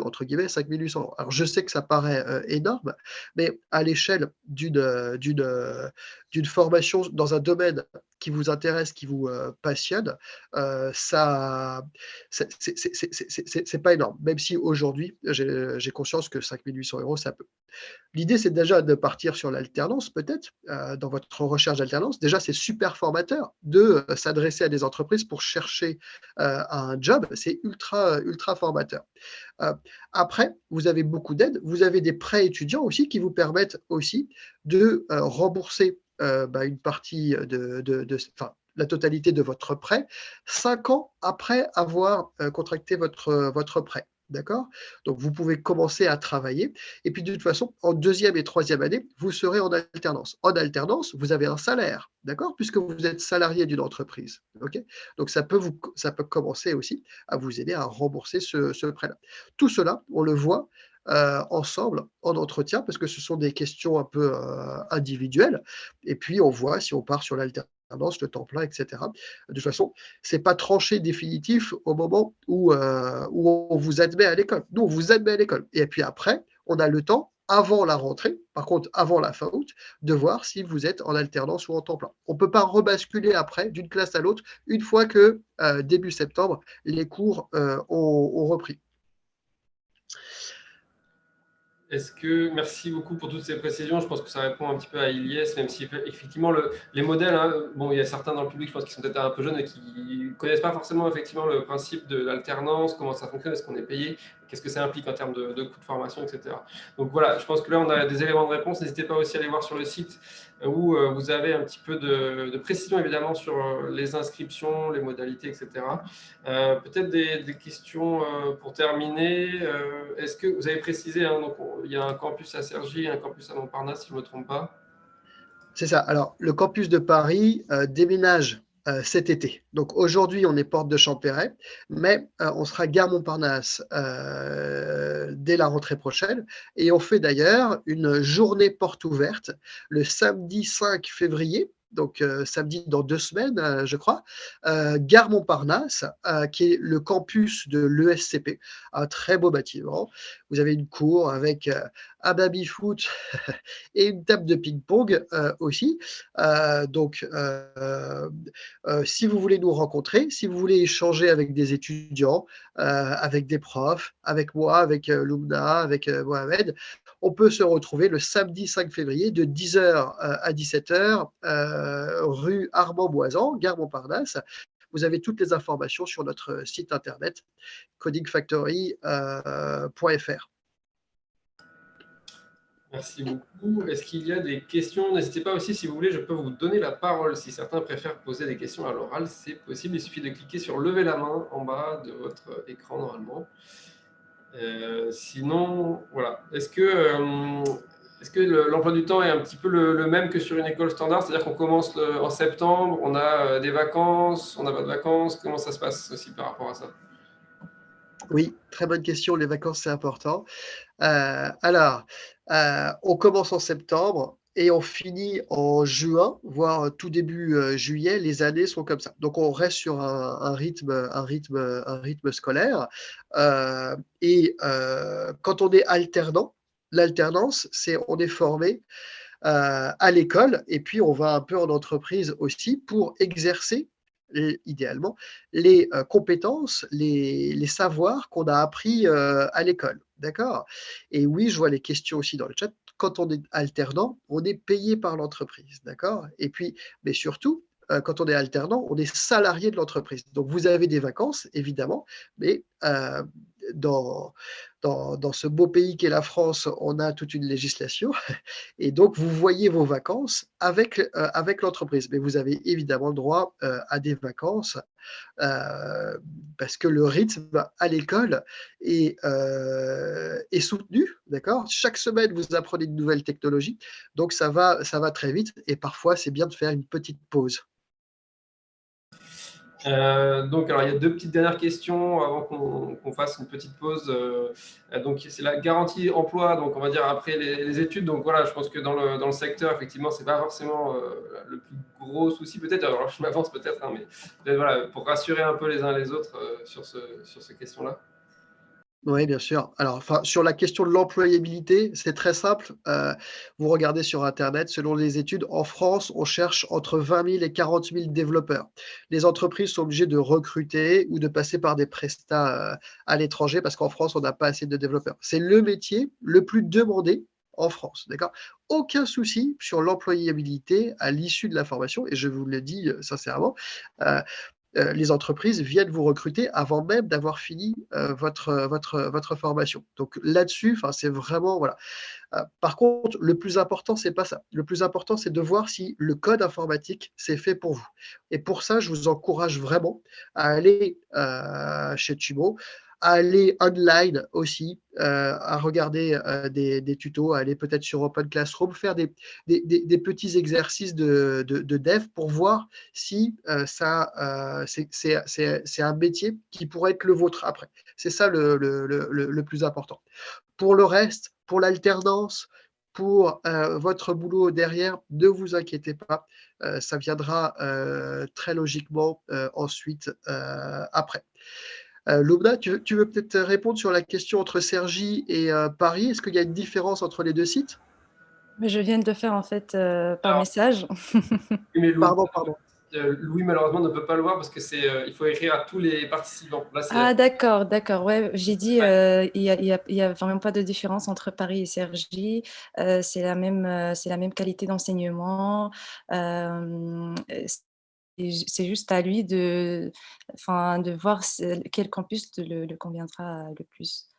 B: entre guillemets, 5 800 €. Alors je sais que ça paraît énorme, mais à l'échelle d'une formation dans un domaine qui vous intéresse, qui vous passionne, ça, c'est pas énorme. Même si aujourd'hui, j'ai conscience que 5 800 €, ça peut. L'idée, c'est déjà de partir sur l'alternance peut-être, dans votre recherche d'alternance. Déjà, c'est super formateur de s'adresser à des entreprises pour chercher un job. C'est ultra formateur. Heu, Après, vous avez beaucoup d'aides. Vous avez des prêts étudiants aussi qui vous permettent aussi de rembourser bah, une partie enfin, la totalité de votre prêt 5 ans après avoir contracté votre prêt. D'accord? Donc, vous pouvez commencer à travailler et puis de toute façon, en deuxième et troisième année, vous serez en alternance. En alternance, vous avez un salaire, d'accord? Puisque vous êtes salarié d'une entreprise, OK? Donc ça peut commencer aussi à vous aider à rembourser ce prêt-là. Tout cela, on le voit ensemble en entretien parce que ce sont des questions un peu individuelles et puis on voit si on part sur l'alternance l'alternance, le temps plein, etc. De toute façon, ce n'est pas tranché définitif au moment où on vous admet à l'école. Nous, on vous admet à l'école. Et puis après, on a le temps, avant la rentrée, par contre avant la fin août, de voir si vous êtes en alternance ou en temps plein. On ne peut pas rebasculer après d'une classe à l'autre une fois que début septembre, les cours ont repris.
A: Merci beaucoup pour toutes ces précisions. Je pense que ça répond un petit peu à Ilyes, même si effectivement les modèles, bon, il y a certains dans le public, je pense, qui sont peut-être un peu jeunes et qui ne connaissent pas forcément effectivement le principe de l'alternance, comment ça fonctionne, est-ce qu'on est payé, qu'est-ce que ça implique en termes de coûts de formation, etc. Donc voilà, je pense que là, on a des éléments de réponse. N'hésitez pas aussi à aller voir sur le site où vous avez un petit peu de précision évidemment sur les inscriptions, les modalités, etc. Peut-être des questions pour terminer. Est-ce que vous avez précisé, donc, il y a un campus à Cergy et un campus à Montparnasse, si je ne me trompe pas?
B: C'est ça. Alors, le campus de Paris déménage cet été. Donc, aujourd'hui, on est porte de Champéret, mais on sera gare Montparnasse dès la rentrée prochaine. Et on fait d'ailleurs une journée porte ouverte le samedi 5 février. Donc samedi dans 2 semaines, je crois, gare Montparnasse, qui est le campus de l'ESCP, un très beau bâtiment. Vous avez une cour avec un baby-foot et une table de ping-pong aussi. Donc, si vous voulez nous rencontrer, si vous voulez échanger avec des étudiants, avec des profs, avec moi, avec Lumna, avec Mohamed, on peut se retrouver le samedi 5 février de 10h à 17h, rue Armand-Boisan, gare Montparnasse. Vous avez toutes les informations sur notre site internet codingfactory.fr.
A: Merci beaucoup. Est-ce qu'il y a des questions? N'hésitez pas aussi, si vous voulez, je peux vous donner la parole. Si certains préfèrent poser des questions à l'oral, c'est possible. Il suffit de cliquer sur lever la main en bas de votre écran normalement. Sinon, voilà. Est-ce que l'emploi du temps est un petit peu le même que sur une école standard? C'est-à-dire qu'on commence en septembre, on a des vacances, on n'a pas de vacances. Comment ça se passe aussi par rapport à ça?
B: Oui, très bonne question. Les vacances, c'est important. Alors, on commence en septembre et on finit en juin, voire tout début juillet. Les années sont comme ça. Donc, on reste sur un rythme scolaire. Et quand on est alternant, l'alternance, c'est on est formé à l'école et puis on va un peu en entreprise aussi pour exercer idéalement les compétences, les savoirs qu'on a appris à l'école. D'accord? Et oui, je vois les questions aussi dans le chat. Quand on est alternant, on est payé par l'entreprise. D'accord? Et puis, mais surtout, quand on est alternant, on est salarié de l'entreprise. Donc, vous avez des vacances, évidemment, mais dans, dans ce beau pays qu'est la France, on a toute une législation. Et donc, vous voyez vos vacances avec l'entreprise. Mais vous avez évidemment le droit à des vacances parce que le rythme à l'école est soutenu. D'accord? Chaque semaine, vous apprenez de nouvelles technologies. Donc, ça va très vite. Et parfois, c'est bien de faire une petite pause.
A: Donc, alors, il y a deux petites dernières questions avant qu'on fasse une petite pause. Donc, c'est la garantie emploi, donc on va dire après les études. Donc voilà, je pense que dans le secteur, effectivement, c'est pas forcément le plus gros souci peut-être. Alors, je m'avance peut-être, mais peut-être, voilà, pour rassurer un peu les uns les autres sur ces questions-là.
B: Oui, bien sûr. Alors, enfin, sur la question de l'employabilité, c'est très simple. Vous regardez sur Internet, selon les études, en France, on cherche entre 20 000 et 40 000 développeurs. Les entreprises sont obligées de recruter ou de passer par des prestats à l'étranger parce qu'en France, on n'a pas assez de développeurs. C'est le métier le plus demandé en France. D'accord? Aucun souci sur l'employabilité à l'issue de la formation. Et je vous le dis sincèrement, les entreprises viennent vous recruter avant même d'avoir fini votre formation. Donc là-dessus, c'est vraiment, voilà. Par contre, le plus important, c'est pas ça. Le plus important, c'est de voir si le code informatique, c'est fait pour vous. Et pour ça, je vous encourage vraiment à aller chez Tumo, à aller online aussi, à regarder des tutos, à aller peut-être sur Open Classroom, faire des petits exercices de dev pour voir si c'est un métier qui pourrait être le vôtre après. C'est ça le plus important. Pour le reste, pour l'alternance, pour votre boulot derrière, ne vous inquiétez pas, ça viendra très logiquement ensuite après. Loubna, tu veux peut-être répondre sur la question entre Cergy et Paris. Est-ce qu'il y a une différence entre les deux sites?
D: Mais je viens de le faire en fait par
A: Alors,
D: message.
A: mais
B: Pardon.
A: Louis, malheureusement, ne peut pas le voir parce que il faut écrire à tous les participants. Là,
D: Ah, d'accord. Ouais, j'ai dit, il y a vraiment pas de différence entre Paris et Cergy. C'est la même qualité d'enseignement. C'est juste à lui de voir quel campus le conviendra le plus.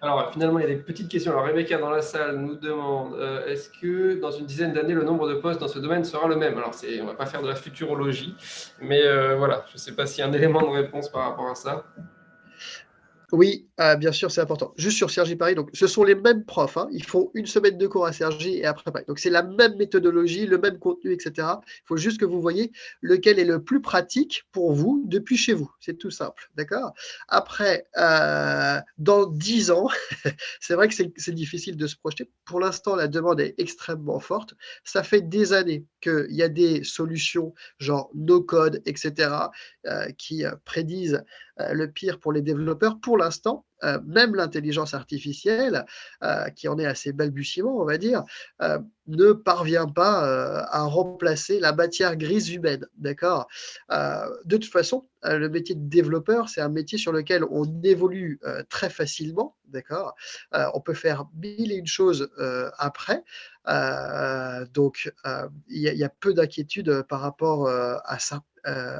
A: Alors, finalement, il y a des petites questions. Alors, Rebecca, dans la salle, nous demande est-ce que dans une dizaine d'années, le nombre de postes dans ce domaine sera le même? Alors, on ne va pas faire de la futurologie, mais voilà, je ne sais pas s'il y a un élément de réponse par rapport à ça.
B: Oui, bien sûr, c'est important. Juste sur Cergy Paris, donc ce sont les mêmes profs, hein. Ils font une semaine de cours à Cergy et après Paris. Donc c'est la même méthodologie, le même contenu, etc. Il faut juste que vous voyez lequel est le plus pratique pour vous depuis chez vous. C'est tout simple, d'accord? Après, dans 10 ans, c'est vrai que c'est difficile de se projeter. Pour l'instant, la demande est extrêmement forte. Ça fait des années qu'il y a des solutions genre no-code, etc., qui prédisent le pire pour les développeurs. Pour l'instant, même l'intelligence artificielle, qui en est assez balbutiement, on va dire, ne parvient pas à remplacer la matière grise humaine. D'accord. De toute façon, le métier de développeur, c'est un métier sur lequel on évolue très facilement. D'accord. On peut faire mille et une choses après. Donc, il y a peu d'inquiétude par rapport à ça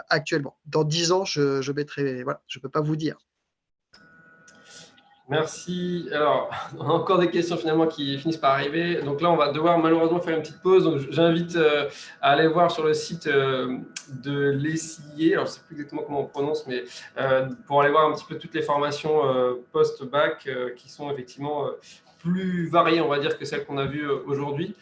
B: actuellement. Dans 10 ans, je mettrai, voilà, je ne peux pas vous dire.
A: Merci. Alors, on a encore des questions finalement qui finissent par arriver. Donc là, on va devoir malheureusement faire une petite pause. Donc, j'invite à aller voir sur le site de l'ESIE. Alors, je ne sais plus exactement comment on prononce, mais pour aller voir un petit peu toutes les formations post-bac qui sont effectivement plus variées, on va dire, que celles qu'on a vues aujourd'hui.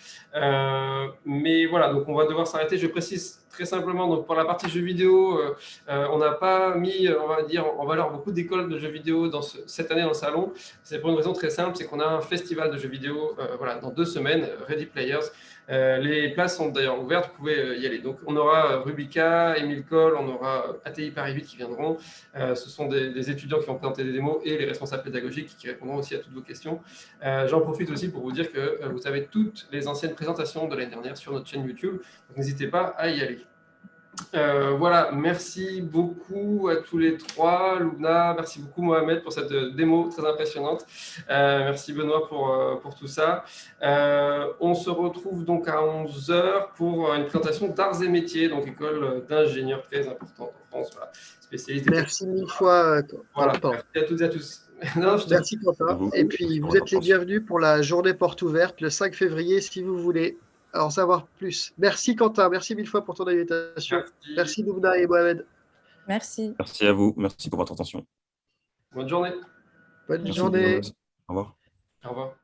A: Mais voilà, donc on va devoir s'arrêter. Je précise très simplement, donc pour la partie jeux vidéo, on n'a pas mis, on va dire, en valeur beaucoup d'écoles de jeux vidéo cette année dans le salon. C'est pour une raison très simple, c'est qu'on a un festival de jeux vidéo voilà, dans 2 semaines, Ready Players. Les places sont d'ailleurs ouvertes, vous pouvez y aller. Donc on aura Rubica, Emile Cole, on aura ATI Paris 8 qui viendront. Ce sont des étudiants qui vont présenter des démos et les responsables pédagogiques qui répondront aussi à toutes vos questions. J'en profite aussi pour vous dire que vous avez toutes les anciennes présentations de l'année dernière sur notre chaîne YouTube. Donc n'hésitez pas à y aller. Voilà, merci beaucoup à tous les trois. Loubna, merci beaucoup Mohamed pour cette démo très impressionnante. Merci Benoît pour tout ça. On se retrouve donc à 11h pour une présentation d'arts et métiers, donc école d'ingénieurs très importante en France, voilà, spécialiste.
B: Merci mille fois.
A: Voilà, merci à toutes et à tous. Non,
B: merci Quentin. Et puis vous êtes les bienvenus pour la journée porte ouverte le 5 février si vous voulez en savoir plus. Merci Quentin, merci mille fois pour ton invitation. Merci Loubna et Mohamed.
D: Merci.
C: Merci à vous, merci pour votre attention.
A: Bonne journée.
B: Bonne journée.
C: Au revoir.
A: Au revoir.